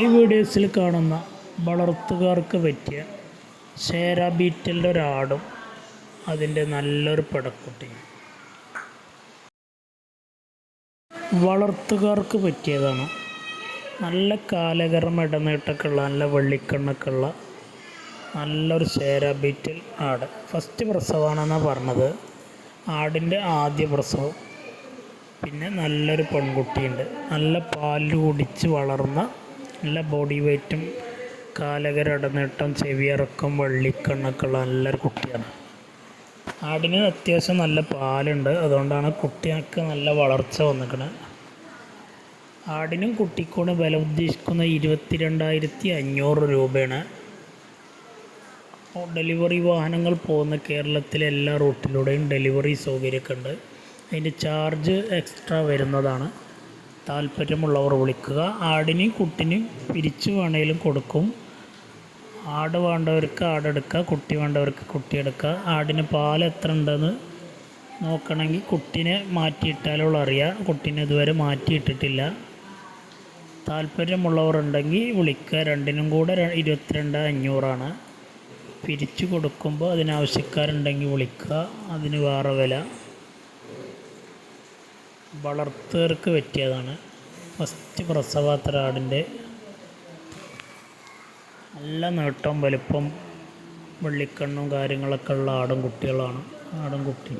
ഈ വീഡിയോസിൽ കാണുന്ന വളർത്തുകാർക്ക് പറ്റിയ ഷേര ബീറ്റലിൻ്റെ ഒരാടും അതിൻ്റെ നല്ലൊരു പിടക്കുട്ടിയും വളർത്തുകാർക്ക് പറ്റിയതാണ്. നല്ല കാലകരം ഇടനീട്ടൊക്കെ ഉള്ള നല്ല വെള്ളിക്കണ്ണൊക്കെ ഉള്ള നല്ലൊരു ഷേര ബീറ്റൽ ആട്. ഫസ്റ്റ് പ്രസവമാണെന്നാണ് പറഞ്ഞത്. ആടിൻ്റെ ആദ്യ പ്രസവം. പിന്നെ നല്ലൊരു പെൺകുട്ടിയുണ്ട്. നല്ല പാല് കുടിച്ച് വളർന്ന നല്ല ബോഡി വെയ്റ്റും കാലകര ഇടനീട്ടം ചെവിയിറക്കം വെള്ളിക്കണ്ണൊക്കെ ഉള്ള നല്ലൊരു കുട്ടിയാണ്. ആടിന് അത്യാവശ്യം നല്ല പാലുണ്ട്. അതുകൊണ്ടാണ് കുട്ടിയൊക്കെ നല്ല വളർച്ച വന്നിരിക്കുന്നത്. ആടിനും കുട്ടിക്കൂടെ വില ഉദ്ദേശിക്കുന്ന 22,500 രൂപയാണ്. ഡെലിവറി വാഹനങ്ങൾ പോകുന്ന കേരളത്തിലെ എല്ലാ റൂട്ടിലൂടെയും ഡെലിവറി സൗകര്യമൊക്കെ ഉണ്ട്. അതിൻ്റെ ചാർജ് എക്സ്ട്രാ വരുന്നതാണ്. താല്പര്യമുള്ളവർ വിളിക്കുക. ആടിനെയും കുട്ടിനെയും പിരിച്ചു വേണേലും കൊടുക്കും. ആട് വേണ്ടവർക്ക് ആടെടുക്കുക, കുട്ടി വേണ്ടവർക്ക് കുട്ടി എടുക്കുക. ആടിന് പാൽ എത്ര ഉണ്ടെന്ന് നോക്കണമെങ്കിൽ കുട്ടീനെ മാറ്റിയിട്ടാലുള്ള അറിയാം. കുട്ടീനെ ഇതുവരെ മാറ്റിയിട്ടിട്ടില്ല. താല്പര്യമുള്ളവർ ഉണ്ടെങ്കിൽ വിളിക്കുക. രണ്ടിനും കൂടെ 22,500 പിരിച്ചു കൊടുക്കുമ്പോൾ അതിനാവശ്യക്കാരുണ്ടെങ്കിൽ വിളിക്കുക. അതിന് വേറെ വില. വളർത്തുകാർക്ക് പറ്റിയതാണ്. ഫസ്റ്റ് പ്രസവാത്ര ആടിൻ്റെ നല്ല നീട്ടം വലിപ്പം വെള്ളിക്കണ്ണും കാര്യങ്ങളൊക്കെ ഉള്ള ആടും കുട്ടികളാണ്. ആടും കുട്ടി